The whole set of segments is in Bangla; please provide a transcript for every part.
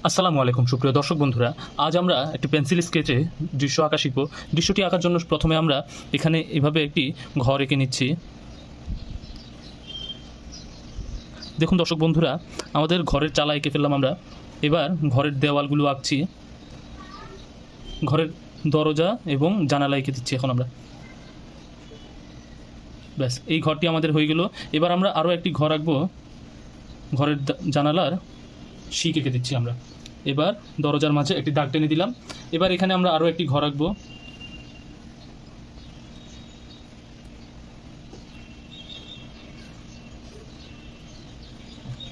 আসসালামু আলাইকুম সুপ্রিয় দর্শক বন্ধুরা, আজ আমরা একটি পেন্সিল স্কেচে দৃশ্য আঁকা শিখব। দৃশ্যটি আঁকার জন্য প্রথমে আমরা এখানে এভাবে একটি ঘর এঁকে নিচ্ছি। দেখুন দর্শক বন্ধুরা, আমাদের ঘরের চালা এঁকে ফেললাম আমরা। এবার ঘরের দেওয়ালগুলো আঁকছি, ঘরের দরজা এবং জানালা এঁকে দিচ্ছি এখন আমরা। ব্যাস, এই ঘরটি আমাদের হয়ে গেল। এবার আমরা আরও একটি ঘর আঁকবো, ঘরের জানালার শিক এঁকে দিচ্ছি আমরা। এবার দরজার মাঝে একটি দাগ টেনে দিলাম। এবার এখানে আমরা আরও একটি ঘর আঁকবো।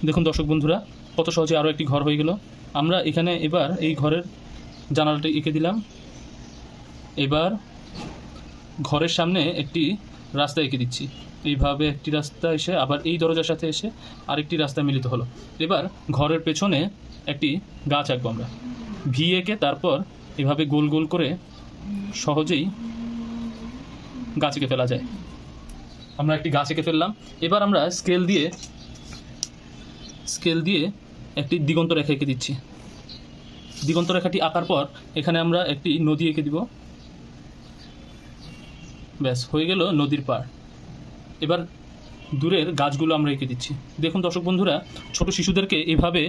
দেখুন দর্শক বন্ধুরা, কত সহজে আরও একটি ঘর হয়ে গেল। আমরা এখানে এবার এই ঘরের জানালাটি এঁকে দিলাম। এবার ঘরের সামনে একটি রাস্তা এঁকে দিচ্ছি। এইভাবে একটি রাস্তা এসে আবার এই দরজার সাথে এসে আরেকটি রাস্তা মিলিত হলো। এবার ঘরের পেছনে একটি গাছ আঁকবো আমরা। ভি এঁকে তারপর এভাবে গোল গোল করে সহজেই গাছ এঁকে ফেলা যায়। আমরা একটি গাছ এঁকে ফেললাম। এবার আমরা স্কেল দিয়ে একটি দিগন্ত রেখা এঁকে দিচ্ছি। দিগন্ত রেখাটি আঁকার পর এখানে আমরা একটি নদী এঁকে দিব। ব্যাস, হয়ে গেল নদীর পাড়। এবার দূরের গাছগুলো আমরা এঁকে দিচ্ছি। দেখুন দর্শক বন্ধুরা, ছোট শিশুদেরকে এইভাবে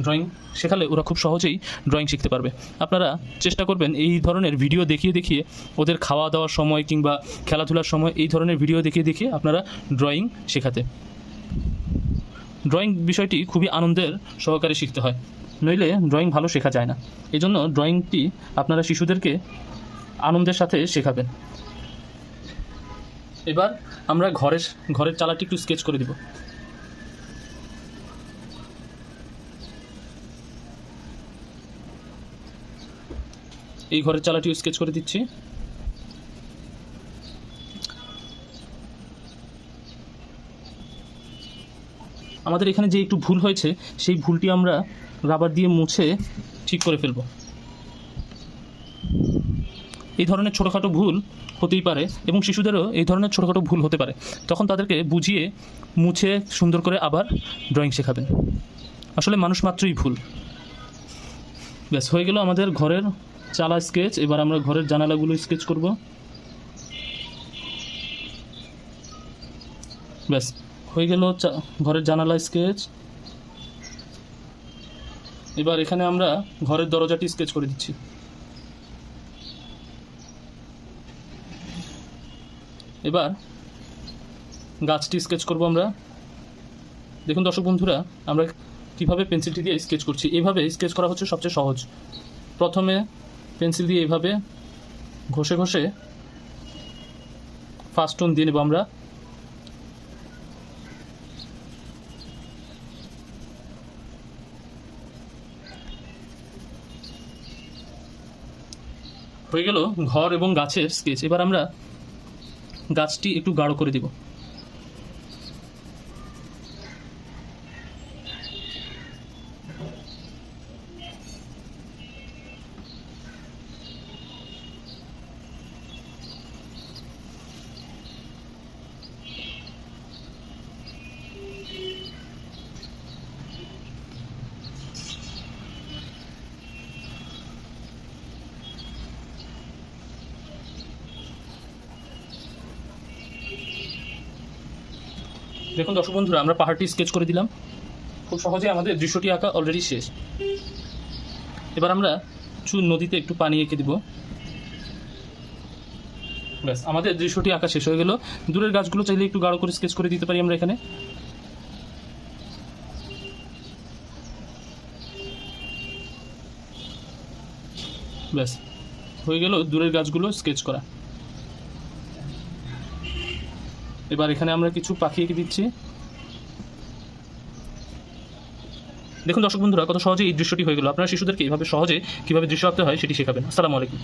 ড্রয়িং শেখালে ওরা খুব সহজেই ড্রয়িং শিখতে পারবে। আপনারা চেষ্টা করবেন এই ধরনের ভিডিও দেখিয়ে ওদের খাওয়া দাওয়ার সময় কিংবা খেলাধুলার সময় এই ধরনের ভিডিও দেখিয়ে আপনারা ড্রয়িং শেখাতে। ড্রয়িং বিষয়টি খুবই আনন্দের সহকারে শিখতে হয়, নইলে ড্রয়িং ভালো শেখা যায় না। এই জন্য ড্রয়িংটি আপনারা শিশুদেরকে আনন্দের সাথে শেখাবেন। এবার আমরা ঘরের চালাটি একটু স্কেচ করে দিব। এই ঘরের চালাটিও স্কেচ করে দিচ্ছি। আমাদের এখানে যে একটু ভুল হয়েছে সেই ভুলটি আমরা রাবার দিয়ে মুছে ঠিক করে ফেলব। এই ধরনের ছোটোখাটো ভুল হতেই পারে এবং শিশুদেরও এই ধরনের ছোটোখাটো ভুল হতে পারে, তখন তাদেরকে বুঝিয়ে মুছে সুন্দর করে আবার ড্রয়িং শেখাবেন। আসলে মানুষ মাত্রই ভুল। ব্যাস, হয়ে গেল আমাদের ঘরের চালা স্কেচ। এবার আমরা ঘরের জানালাগুলো স্কেচ করব। ব্যাস, হয়ে গেল ঘরের জানালা স্কেচ। এবার এখানে আমরা ঘরের দরজাটি স্কেচ করে দিচ্ছি। এবার গাছটি স্কেচ করব আমরা। দেখুন দর্শক বন্ধুরা, আমরা কীভাবে পেন্সিলটি দিয়ে স্কেচ করছি। এইভাবে স্কেচ করা হচ্ছে সবচেয়ে সহজ। প্রথমে পেন্সিল দিয়ে এইভাবে ঘষে ফার্স্ট টোন দিয়ে নেব আমরা। হয়ে গেল ঘর এবং গাছের স্কেচ। এবার আমরা গাছটি একটু গাঢ় করে দিব। দেখুন দর্শক বন্ধুরা, আমরা পাহাড়টি স্কেচ করে দিলাম। খুব সহজে আমাদের দৃশ্যটি আঁকা অলরেডি শেষ। এবার আমরা নদীতে একটু পানি এঁকে দিব। ব্যাস, আমাদের দৃশ্যটি আঁকা শেষ হয়ে গেল। দূরের গাছগুলো চাইলে একটু গাঢ় করে স্কেচ করে দিতে পারি আমরা এখানে। ব্যাস, হয়ে গেল দূরের গাছগুলো স্কেচ করা। এবার এখানে আমরা কিছু পাখি এঁকে দিচ্ছি। দেখুন দর্শক বন্ধুরা, কত সহজে এই দৃশ্যটি হয়ে গেল। আপনারা শিশুদেরকে এইভাবে সহজে কীভাবে দৃশ্য আঁকতে হয় সেটি শেখাবেন। আসসালামু আলাইকুম।